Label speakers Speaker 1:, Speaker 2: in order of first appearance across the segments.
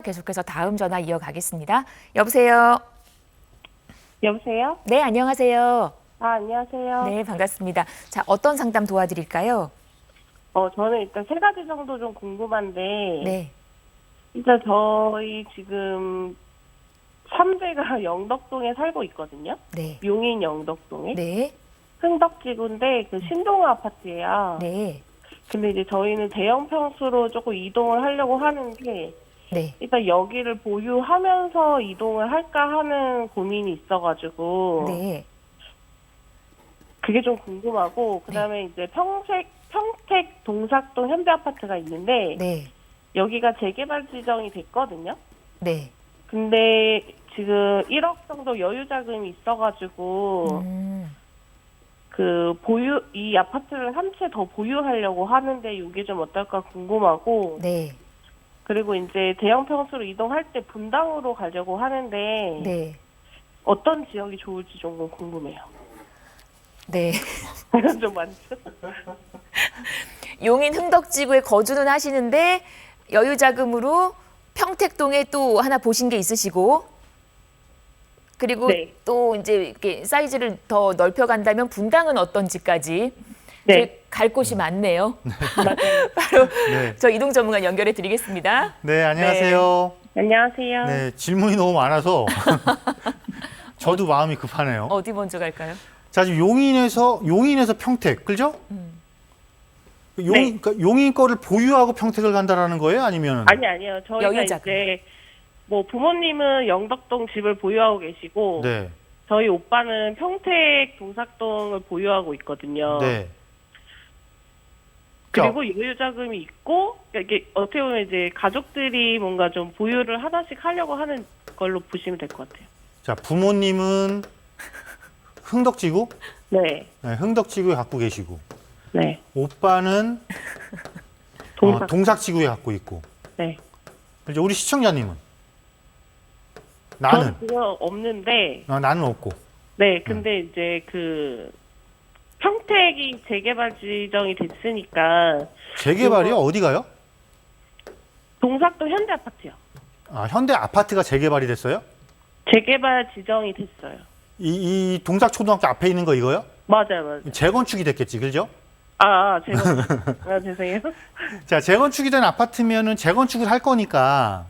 Speaker 1: 계속해서 다음 전화 이어가겠습니다. 여보세요?
Speaker 2: 여보세요?
Speaker 1: 네, 안녕하세요.
Speaker 2: 안녕하세요.
Speaker 1: 네, 반갑습니다. 자, 어떤 상담 도와드릴까요?
Speaker 2: 저는 일단 세 가지 정도 좀 궁금한데,
Speaker 1: 네,
Speaker 2: 일단 저희 지금 3대가 영덕동에 살고 있거든요.
Speaker 1: 네,
Speaker 2: 용인 영덕동에.
Speaker 1: 네,
Speaker 2: 흥덕지구인데 그 신동 아파트예요.
Speaker 1: 네,
Speaker 2: 근데 이제 저희는 대형 평수로 조금 이동을 하려고 하는데,
Speaker 1: 네,
Speaker 2: 일단 여기를 보유하면서 이동을 할까 하는 고민이 있어가지고,
Speaker 1: 네,
Speaker 2: 그게 좀 궁금하고, 그 다음에 이제 평택 동삭동 현대아파트가 있는데,
Speaker 1: 네,
Speaker 2: 여기가 재개발 지정이 됐거든요.
Speaker 1: 네.
Speaker 2: 근데 지금 1억 정도 여유 자금이 있어가지고, 이 아파트를 한 채 더 보유하려고 하는데, 이게 좀 어떨까 궁금하고,
Speaker 1: 네,
Speaker 2: 그리고 이제 대형 평수로 이동할 때 분당으로 가려고 하는데,
Speaker 1: 네,
Speaker 2: 어떤 지역이 좋을지 좀 궁금해요.
Speaker 1: 네.
Speaker 2: 좀 많죠?
Speaker 1: 용인 흥덕지구에 거주는 하시는데 여유 자금으로 평택동에 또 하나 보신 게 있으시고, 그리고
Speaker 2: 네.
Speaker 1: 또 이제 이렇게 사이즈를 더 넓혀 간다면 분당은 어떤지까지
Speaker 2: 네.
Speaker 1: 갈 곳이 많네요.
Speaker 2: 맞아요.
Speaker 1: 바로
Speaker 3: 네.
Speaker 1: 저 이동 전문가 연결해 드리겠습니다.
Speaker 3: 네, 안녕하세요.
Speaker 2: 안녕하세요.
Speaker 3: 네, 질문이 너무 많아서 저도 마음이 급하네요.
Speaker 1: 어디 먼저 갈까요?
Speaker 3: 자, 지금 용인에서 평택, 그죠?
Speaker 2: 네.
Speaker 3: 그러니까 용인 거를 보유하고 평택을 간다라는 거예요? 아니면?
Speaker 2: 아니요. 저희가
Speaker 1: 여유 자금.
Speaker 2: 이제, 부모님은 영덕동 집을 보유하고 계시고,
Speaker 3: 네.
Speaker 2: 저희 오빠는 평택 동삭동을 보유하고 있거든요.
Speaker 3: 네.
Speaker 2: 그리고 여유 자금이 있고, 그러니까 이게 어떻게 보면 이제 가족들이 뭔가 좀 보유를 하나씩 하려고 하는 걸로 보시면 될 것 같아요.
Speaker 3: 자, 부모님은 흥덕지구?
Speaker 2: 네.
Speaker 3: 네, 흥덕지구에 갖고 계시고,
Speaker 2: 네.
Speaker 3: 오빠는 동삭지구에 갖고 있고,
Speaker 2: 네.
Speaker 3: 이제 우리 시청자님은?
Speaker 2: 저는
Speaker 3: 나는?
Speaker 2: 그거 없는데,
Speaker 3: 나는 없고.
Speaker 2: 네. 근데 이제 평택이 재개발 지정이 됐으니까,
Speaker 3: 재개발이요? 어디 가요?
Speaker 2: 동삭동 현대 아파트요.
Speaker 3: 아, 현대 아파트가 재개발이 됐어요?
Speaker 2: 재개발 지정이 됐어요.
Speaker 3: 이 동삭초등학교 앞에 있는 거 이거요?
Speaker 2: 맞아요.
Speaker 3: 재건축이 됐겠지, 그죠?
Speaker 2: 제가, 죄송해요.
Speaker 3: 자, 재건축이 된 아파트면은 재건축을 할 거니까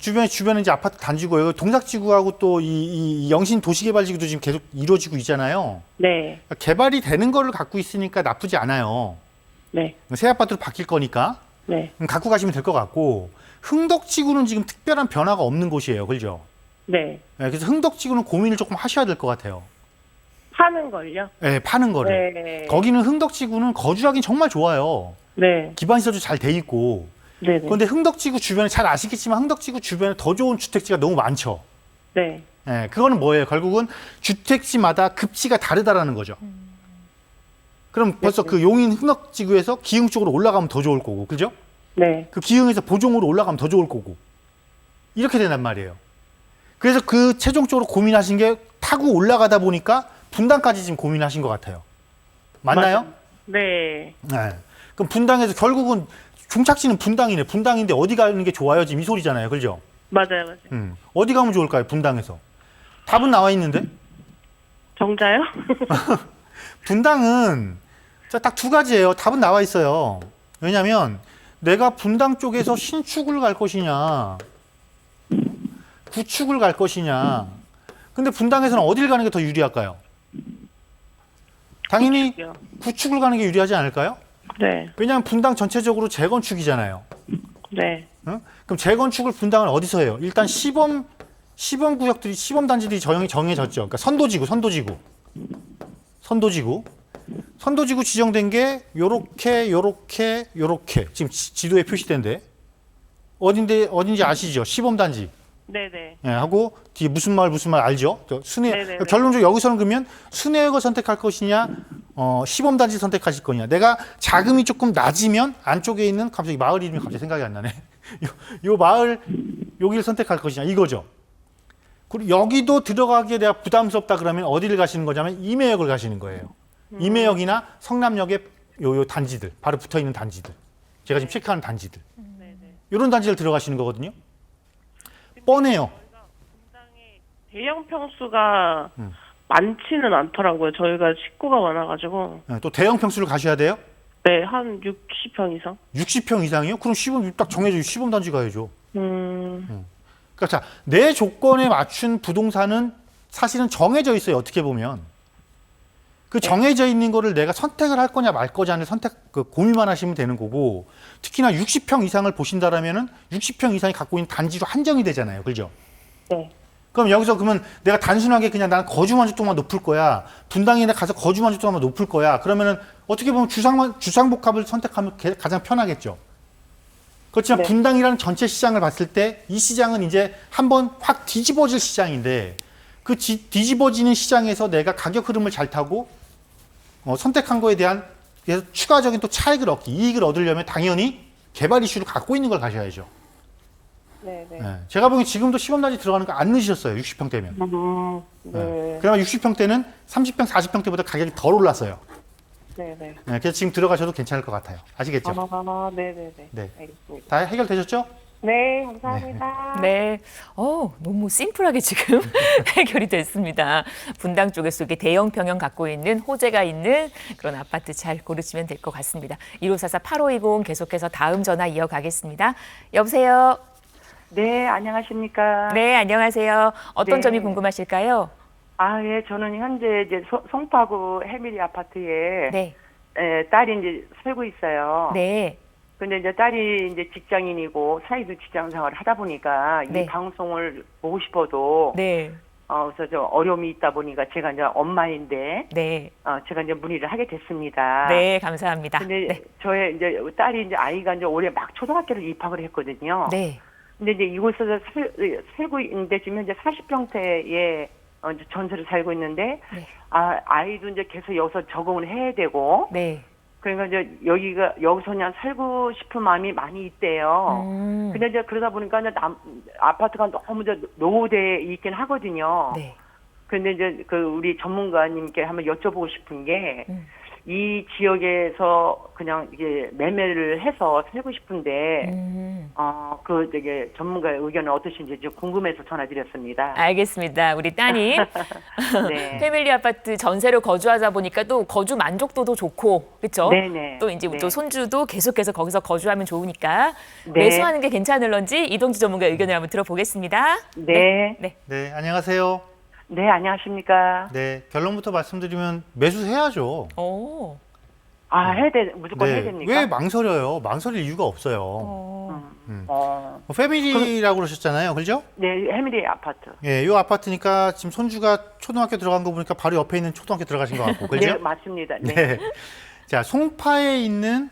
Speaker 3: 주변에 이제 아파트 단지고 여기 동삭지구하고 또 이 영신 도시개발지구도 지금 계속 이루어지고 있잖아요.
Speaker 2: 네.
Speaker 3: 그러니까 개발이 되는 거를 갖고 있으니까 나쁘지 않아요.
Speaker 2: 네.
Speaker 3: 새 아파트로 바뀔 거니까
Speaker 2: 네.
Speaker 3: 갖고 가시면 될 것 같고, 흥덕지구는 지금 특별한 변화가 없는 곳이에요, 그죠?
Speaker 2: 네.
Speaker 3: 네, 그래서 흥덕지구는 고민을 조금 하셔야 될 것 같아요.
Speaker 2: 파는 걸요?
Speaker 3: 네, 파는 거를.
Speaker 2: 네.
Speaker 3: 거기는 흥덕지구는 거주하기 정말 좋아요.
Speaker 2: 네.
Speaker 3: 기반 시설도 잘 돼 있고.
Speaker 2: 네.
Speaker 3: 그런데 흥덕지구 주변에 잘 아시겠지만 흥덕지구 주변에 더 좋은 주택지가 너무 많죠.
Speaker 2: 네.
Speaker 3: 예, 그거는 뭐예요? 결국은 주택지마다 급지가 다르다라는 거죠. 그럼 벌써
Speaker 2: 네.
Speaker 3: 그 용인 흥덕지구에서 기흥 쪽으로 올라가면 더 좋을 거고, 그죠?
Speaker 2: 네.
Speaker 3: 그 기흥에서 보종으로 올라가면 더 좋을 거고. 이렇게 된단 말이에요. 그래서 그 최종적으로 고민하신 게 타고 올라가다 보니까 분당까지 지금 고민하신 것 같아요. 맞나요?
Speaker 2: 맞아요. 네.
Speaker 3: 네. 그럼 분당에서 결국은 종착지는 분당이네. 분당인데 어디 가는 게 좋아요? 지금 이 소리잖아요. 그죠?
Speaker 2: 맞아요.
Speaker 3: 어디 가면 좋을까요? 분당에서. 답은 나와 있는데?
Speaker 2: 정자요?
Speaker 3: 분당은 딱 두 가지예요. 답은 나와 있어요. 왜냐면 내가 분당 쪽에서 신축을 갈 것이냐, 구축을 갈 것이냐. 근데 분당에서는 어딜 가는 게 더 유리할까요? 당연히
Speaker 2: 구축이요.
Speaker 3: 구축을 가는 게 유리하지 않을까요?
Speaker 2: 네.
Speaker 3: 왜냐하면 분당 전체적으로 재건축이잖아요.
Speaker 2: 네.
Speaker 3: 응? 그럼 재건축을 분당은 어디서 해요? 일단 시범 구역들이, 시범 단지들이 정해졌죠. 그러니까 선도지구 지정된 게 요렇게 지금 지도에 표시된데 어딘지 아시죠? 시범 단지.
Speaker 2: 네네.
Speaker 3: 예, 하고 뒤에 무슨 마을 알죠?
Speaker 2: 네네네.
Speaker 3: 결론적으로 여기서는 그러면 순회역을 선택할 것이냐, 시범 단지 선택하실 거냐. 내가 자금이 조금 낮으면 안쪽에 있는, 갑자기 마을 이름이 갑자기 생각이 안 나네. 요 마을 여기를 선택할 것이냐 이거죠. 그리고 여기도 들어가기에 내가 부담스럽다 그러면 어디를 가시는 거냐면 임해역을 가시는 거예요. 임해역이나 성남역의 요 단지들, 바로 붙어 있는 단지들. 제가 지금 체크하는 단지들.
Speaker 2: 네네.
Speaker 3: 이런 단지를 들어가시는 거거든요. 뻔해요.
Speaker 2: 대형 평수가
Speaker 3: 음.
Speaker 2: 많지는 않더라고요. 저희가 식구가 많아가지고.
Speaker 3: 네, 또 대형 평수를 가셔야 돼요?
Speaker 2: 네, 한 60평 이상.
Speaker 3: 60평 이상이요? 그럼 시범 딱 정해져 시범 단지 가야죠.
Speaker 2: 음,
Speaker 3: 그러니까 자, 내 조건에 맞춘 부동산은 사실은 정해져 있어요. 어떻게 보면. 그 정해져 있는 거를 내가 선택을 할 거냐 말 거냐를 고민만 하시면 되는 거고, 특히나 60평 이상을 보신다라면은 60평 이상이 갖고 있는 단지로 한정이 되잖아요. 그죠?
Speaker 2: 네.
Speaker 3: 그럼 여기서 그러면 내가 단순하게 그냥 나는 거주 만족도만 높을 거야. 분당에 가서 거주 만족도만 높을 거야. 그러면은 어떻게 보면 주상복합을 선택하면 가장 편하겠죠. 그렇지만
Speaker 2: 네.
Speaker 3: 분당이라는 전체 시장을 봤을 때 이 시장은 이제 한번 확 뒤집어질 시장인데, 그 뒤집어지는 시장에서 내가 가격 흐름을 잘 타고 선택한 거에 대한 추가적인 또 차익을 이익을 얻으려면 당연히 개발 이슈를 갖고 있는 걸 가셔야죠.
Speaker 2: 네, 네.
Speaker 3: 네. 제가 보기엔 지금도 시범단지 들어가는 거 안 넣으셨어요. 60평대면.
Speaker 2: 네.
Speaker 3: 그러면 60평대는 30평, 40평대보다 가격이 덜 올랐어요.
Speaker 2: 네, 네.
Speaker 3: 네, 그래서 지금 들어가셔도 괜찮을 것 같아요. 아시겠죠?
Speaker 2: 네, 네, 네.
Speaker 3: 네.
Speaker 2: 알겠습니다.
Speaker 3: 다 해결되셨죠?
Speaker 2: 네, 감사합니다.
Speaker 1: 네. 너무 심플하게 지금 해결이 됐습니다. 분당 쪽에서 이렇게 대형 평형 갖고 있는 호재가 있는 그런 아파트 잘 고르시면 될 것 같습니다. 1544-8520 계속해서 다음 전화 이어가겠습니다. 여보세요?
Speaker 4: 네, 안녕하십니까.
Speaker 1: 네, 안녕하세요. 어떤
Speaker 4: 네.
Speaker 1: 점이 궁금하실까요?
Speaker 4: 예, 저는 현재 이제 송파구 해밀리 아파트에
Speaker 1: 네.
Speaker 4: 딸이 이제 살고 있어요.
Speaker 1: 네.
Speaker 4: 근데 이제 딸이 이제 직장인이고 사이도 직장 생활을 하다 보니까
Speaker 1: 네.
Speaker 4: 이 방송을 보고 싶어도
Speaker 1: 네.
Speaker 4: 그래서 좀 어려움이 있다 보니까 제가 이제 엄마인데
Speaker 1: 네.
Speaker 4: 제가 이제 문의를 하게 됐습니다.
Speaker 1: 네, 감사합니다.
Speaker 4: 근데
Speaker 1: 네.
Speaker 4: 저의 이제 딸이 이제 아이가 이제 올해 막 초등학교를 입학을 했거든요.
Speaker 1: 네.
Speaker 4: 근데 이제 이곳에서 살고 있는데 지금 현재 40평대에 이제 전세를 살고 있는데
Speaker 1: 네.
Speaker 4: 아이도 이제 계속 여기서 적응을 해야 되고
Speaker 1: 네.
Speaker 4: 그러니까 이제 여기서 그냥 살고 싶은 마음이 많이 있대요. 근데 이제 그러다 보니까 이제 아파트가 너무 이제 노후대에 있긴 하거든요.
Speaker 1: 네.
Speaker 4: 근데 이제 그 우리 전문가님께 한번 여쭤보고 싶은 게 이 지역에서 그냥 이게 매매를 해서 살고 싶은데 그 되게 전문가의 의견은 어떠신지 좀 궁금해서 전화드렸습니다.
Speaker 1: 알겠습니다. 우리 따님
Speaker 4: 네.
Speaker 1: 패밀리 아파트 전세로 거주하다 보니까 또 거주 만족도도 좋고, 그렇죠?
Speaker 4: 네네.
Speaker 1: 또 이제
Speaker 4: 네.
Speaker 1: 또 손주도 계속해서 거기서 거주하면 좋으니까
Speaker 4: 네.
Speaker 1: 매수하는 게 괜찮을런지 이동주 전문가의 의견을 한번 들어보겠습니다.
Speaker 4: 네.
Speaker 1: 네.
Speaker 3: 네, 안녕하세요.
Speaker 4: 네, 안녕하십니까.
Speaker 3: 네, 결론부터 말씀드리면 매수해야죠.
Speaker 1: 오.
Speaker 4: 무조건 해야 됩니까?
Speaker 3: 왜 망설여요? 망설일 이유가 없어요. 패밀리라고 그러셨잖아요. 그죠?
Speaker 4: 네, 해밀리 아파트.
Speaker 3: 예, 이 아파트니까 지금 손주가 초등학교 들어간 거 보니까 바로 옆에 있는 초등학교 들어가신 것 같고, 그죠?
Speaker 4: 네, 맞습니다. 네.
Speaker 3: 네. 자, 송파에 있는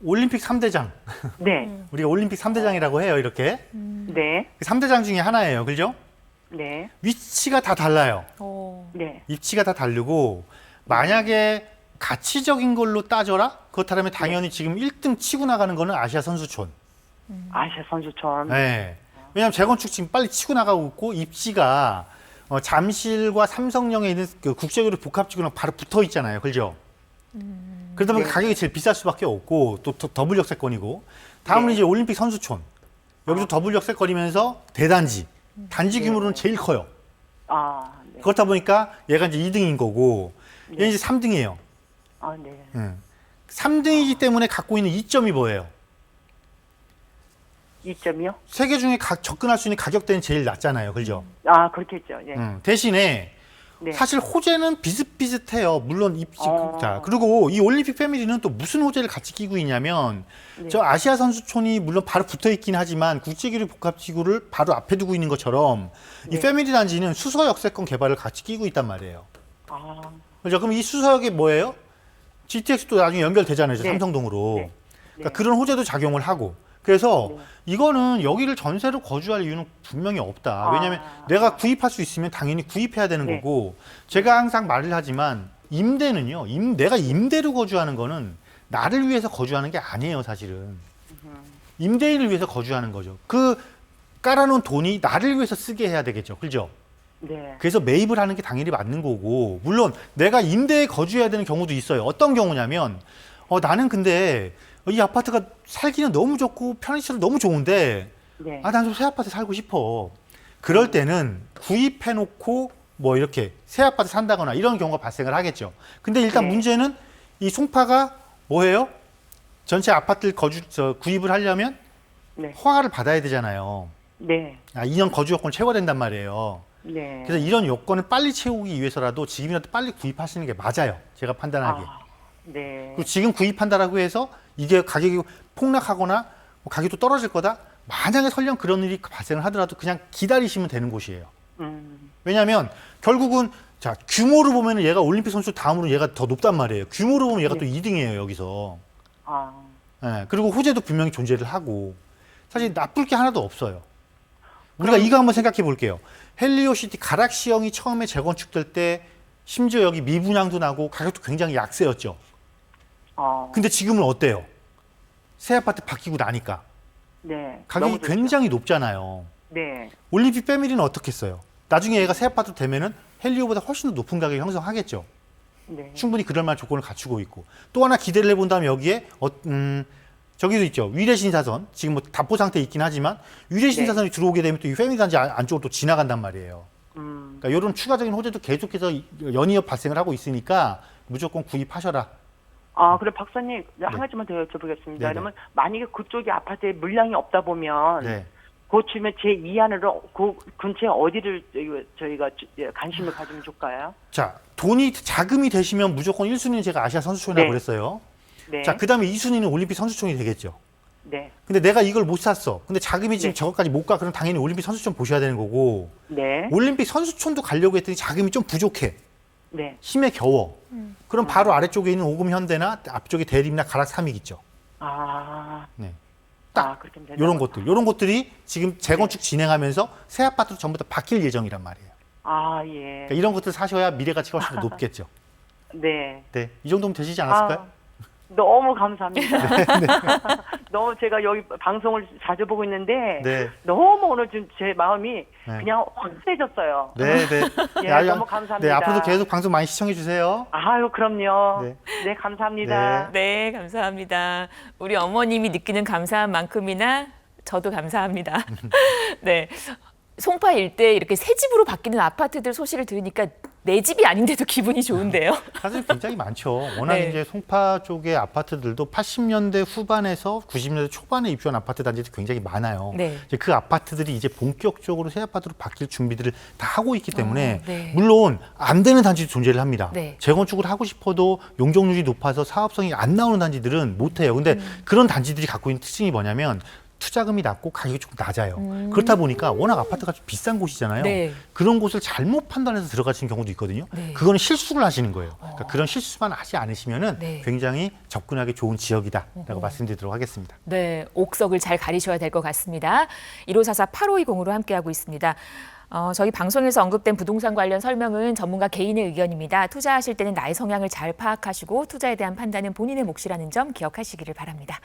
Speaker 3: 올림픽 3대장.
Speaker 4: 네.
Speaker 3: 우리가 올림픽 3대장이라고 해요, 이렇게.
Speaker 4: 네.
Speaker 3: 그 3대장 중에 하나예요. 그죠?
Speaker 4: 네.
Speaker 3: 위치가 다 달라요.
Speaker 4: 네.
Speaker 3: 위치가 다 다르고, 만약에 가치적인 걸로 따져라? 그렇다면 당연히 지금 1등 치고 나가는 거는 아시아 선수촌.
Speaker 4: 아시아 선수촌.
Speaker 3: 네. 왜냐하면 재건축 지금 빨리 치고 나가고 있고, 입지가 잠실과 삼성역에 있는 그 국제교류 복합지구랑 바로 붙어 있잖아요. 그죠? 그러다 보니까
Speaker 4: 네.
Speaker 3: 가격이 제일 비쌀 수밖에 없고, 또 더블 역세권이고, 다음은
Speaker 4: 네.
Speaker 3: 이제 올림픽 선수촌. 여기도 더블 역세권이면서 대단지. 단지 규모로는 제일 커요.
Speaker 4: 네.
Speaker 3: 그렇다 보니까 얘가 이제 2등인 거고, 얘는 이제 3등이에요.
Speaker 4: 네.
Speaker 3: 3등이기 때문에 갖고 있는 이점이 뭐예요?
Speaker 4: 2점이요?
Speaker 3: 세 개 중에 접근할 수 있는 가격대는 제일 낮잖아요. 그죠?
Speaker 4: 그렇겠죠. 네.
Speaker 3: 대신에
Speaker 4: 네.
Speaker 3: 사실 호재는 비슷비슷해요. 물론 입지.
Speaker 4: 어.
Speaker 3: 자, 그리고 이 올림픽 패밀리는 또 무슨 호재를 같이 끼고 있냐면,
Speaker 4: 네.
Speaker 3: 저 아시아 선수촌이 물론 바로 붙어 있긴 하지만 국제교류 복합지구를 바로 앞에 두고 있는 것처럼 이
Speaker 4: 네.
Speaker 3: 패밀리 단지는 수서 역세권 개발을 같이 끼고 있단 말이에요. 그죠? 그럼 이 수서역이 뭐예요? GTX도 나중에 연결되잖아요.
Speaker 4: 네.
Speaker 3: 삼성동으로.
Speaker 4: 네.
Speaker 3: 그러니까
Speaker 4: 네.
Speaker 3: 그런 호재도 작용을 하고. 그래서
Speaker 4: 네.
Speaker 3: 이거는 여기를 전세로 거주할 이유는 분명히 없다. 왜냐하면 내가 구입할 수 있으면 당연히 구입해야 되는
Speaker 4: 네.
Speaker 3: 거고, 제가 항상 말을 하지만 임대는요, 내가 임대로 거주하는 거는 나를 위해서 거주하는 게 아니에요, 사실은. 임대인을 위해서 거주하는 거죠. 그 깔아놓은 돈이 나를 위해서 쓰게 해야 되겠죠. 그죠?
Speaker 4: 네.
Speaker 3: 그래서 매입을 하는 게 당연히 맞는 거고, 물론 내가 임대에 거주해야 되는 경우도 있어요. 어떤 경우냐면, 나는 근데 이 아파트가 살기는 너무 좋고 편의시설 너무 좋은데
Speaker 4: 네.
Speaker 3: 아, 난 좀 새 아파트 살고 싶어. 그럴 때는 구입해놓고 뭐 이렇게 새 아파트 산다거나 이런 경우가 발생을 하겠죠. 근데 일단
Speaker 4: 네.
Speaker 3: 문제는 이 송파가 뭐예요? 전체 아파트를 구입을 하려면
Speaker 4: 네.
Speaker 3: 허가를 받아야 되잖아요.
Speaker 4: 네. 2년
Speaker 3: 2년 거주 요건을 채워야 된단 말이에요.
Speaker 4: 네.
Speaker 3: 그래서 이런 요건을 빨리 채우기 위해서라도 지금이라도 빨리 구입하시는 게 맞아요. 제가 판단하기에.
Speaker 4: 네.
Speaker 3: 그리고 지금 구입한다라고 해서 이게 가격이 폭락하거나 뭐 가격도 떨어질 거다. 만약에 설령 그런 일이 발생을 하더라도 그냥 기다리시면 되는 곳이에요. 왜냐하면 결국은 자 규모로 보면은 얘가 올림픽 선수 다음으로 얘가 더 높단 말이에요. 규모로 보면 얘가 또 2등이에요 여기서. 예, 그리고 호재도 분명히 존재를 하고 사실 나쁠 게 하나도 없어요. 우리가 이거 한번 생각해 볼게요. 헬리오시티 가락시형이 처음에 재건축될 때 심지어 여기 미분양도 나고 가격도 굉장히 약세였죠. 근데 지금은 어때요? 새 아파트 바뀌고 나니까
Speaker 4: 네.
Speaker 3: 가격이
Speaker 4: 너무 좋죠.
Speaker 3: 굉장히 높잖아요.
Speaker 4: 네.
Speaker 3: 올림픽 패밀리는 어떻게 했어요? 나중에 얘가 새 아파트 되면은 헬리오보다 훨씬 더 높은 가격을 형성하겠죠.
Speaker 4: 네.
Speaker 3: 충분히 그럴 만한 조건을 갖추고 있고 또 하나 기대를 해본다면 여기에 저기도 있죠. 위례신사선 지금 뭐 답보 상태에 있긴 하지만 위례신사선이 들어오게 되면 또 이 패밀리 단지 안쪽으로 또 지나간단 말이에요. 그러니까 이런 추가적인 호재도 계속해서 연이어 발생을 하고 있으니까 무조건 구입하셔라.
Speaker 4: 그래 박사님 한 가지만 더 여쭤보겠습니다.
Speaker 3: 네네.
Speaker 4: 그러면 만약에 그쪽에 아파트에 물량이 없다 보면
Speaker 3: 네.
Speaker 4: 그 주면 제 이안으로 그 근처에 어디를 저희가 관심을 가지면 좋을까요?
Speaker 3: 자, 돈이 자금이 되시면 무조건 1순위는 제가 아시아 선수촌이라고
Speaker 4: 네.
Speaker 3: 그랬어요.
Speaker 4: 네.
Speaker 3: 자, 그다음에 2순위는 올림픽 선수촌이 되겠죠.
Speaker 4: 네.
Speaker 3: 근데 내가 이걸 못 샀어. 근데 자금이 지금
Speaker 4: 네.
Speaker 3: 저것까지 못 가. 그럼 당연히 올림픽 선수촌 보셔야 되는 거고.
Speaker 4: 네.
Speaker 3: 올림픽 선수촌도 가려고 했더니 자금이 좀 부족해.
Speaker 4: 네.
Speaker 3: 힘에 겨워. 그럼 바로 아래쪽에 있는 오금 현대나 앞쪽에 대림이나 가락 삼익 있죠. 네. 딱
Speaker 4: 그렇게 되는
Speaker 3: 이런
Speaker 4: 거구나.
Speaker 3: 것들, 이런 것들이 지금 재건축 진행하면서 새 아파트로 전부 다 바뀔 예정이란 말이에요.
Speaker 4: 예.
Speaker 3: 그러니까 이런 것들 사셔야 미래 가치가 훨씬 더 높겠죠.
Speaker 4: 네.
Speaker 3: 네, 이 정도면 되시지 않았을까요?
Speaker 4: 너무 감사합니다. 너무 제가 여기 방송을 자주 보고 있는데
Speaker 3: 네.
Speaker 4: 너무 오늘 좀 제 마음이 그냥 확실해졌어요.
Speaker 3: 네, 네.
Speaker 4: 예,
Speaker 3: 아유,
Speaker 4: 너무 감사합니다.
Speaker 3: 네, 앞으로도 계속 방송 많이 시청해 주세요.
Speaker 4: 아유, 그럼요.
Speaker 3: 네.
Speaker 4: 네, 감사합니다.
Speaker 1: 네, 감사합니다. 우리 어머님이 느끼는 감사한 만큼이나 저도 감사합니다. 네. 송파 일대 이렇게 새 집으로 바뀌는 아파트들 소식을 들으니까 내 집이 아닌데도 기분이 좋은데요.
Speaker 3: 사실 굉장히 많죠. 워낙
Speaker 1: 네.
Speaker 3: 이제 송파 쪽의 아파트들도 80년대 후반에서 90년대 초반에 입주한 아파트 단지도 굉장히 많아요.
Speaker 1: 네.
Speaker 3: 이제 그 아파트들이 이제 본격적으로 새 아파트로 바뀔 준비들을 다 하고 있기 때문에
Speaker 1: 네.
Speaker 3: 물론 안 되는 단지도 존재를 합니다.
Speaker 1: 네.
Speaker 3: 재건축을 하고 싶어도 용적률이 높아서 사업성이 안 나오는 단지들은 못 해요. 근데 그런 단지들이 갖고 있는 특징이 뭐냐면 투자금이 낮고 가격이 조금 낮아요. 그렇다 보니까 워낙 아파트가 좀 비싼 곳이잖아요.
Speaker 1: 네.
Speaker 3: 그런 곳을 잘못 판단해서 들어가시는 경우도 있거든요.
Speaker 1: 네.
Speaker 3: 그거는 실수를 하시는 거예요. 그러니까 그런 실수만 하지 않으시면은
Speaker 1: 네.
Speaker 3: 굉장히 접근하기 좋은 지역이다라고 말씀드리도록 하겠습니다.
Speaker 1: 네, 옥석을 잘 가리셔야 될 것 같습니다. 1544-8520으로 함께하고 있습니다. 저희 방송에서 언급된 부동산 관련 설명은 전문가 개인의 의견입니다. 투자하실 때는 나의 성향을 잘 파악하시고 투자에 대한 판단은 본인의 몫이라는 점 기억하시기를 바랍니다.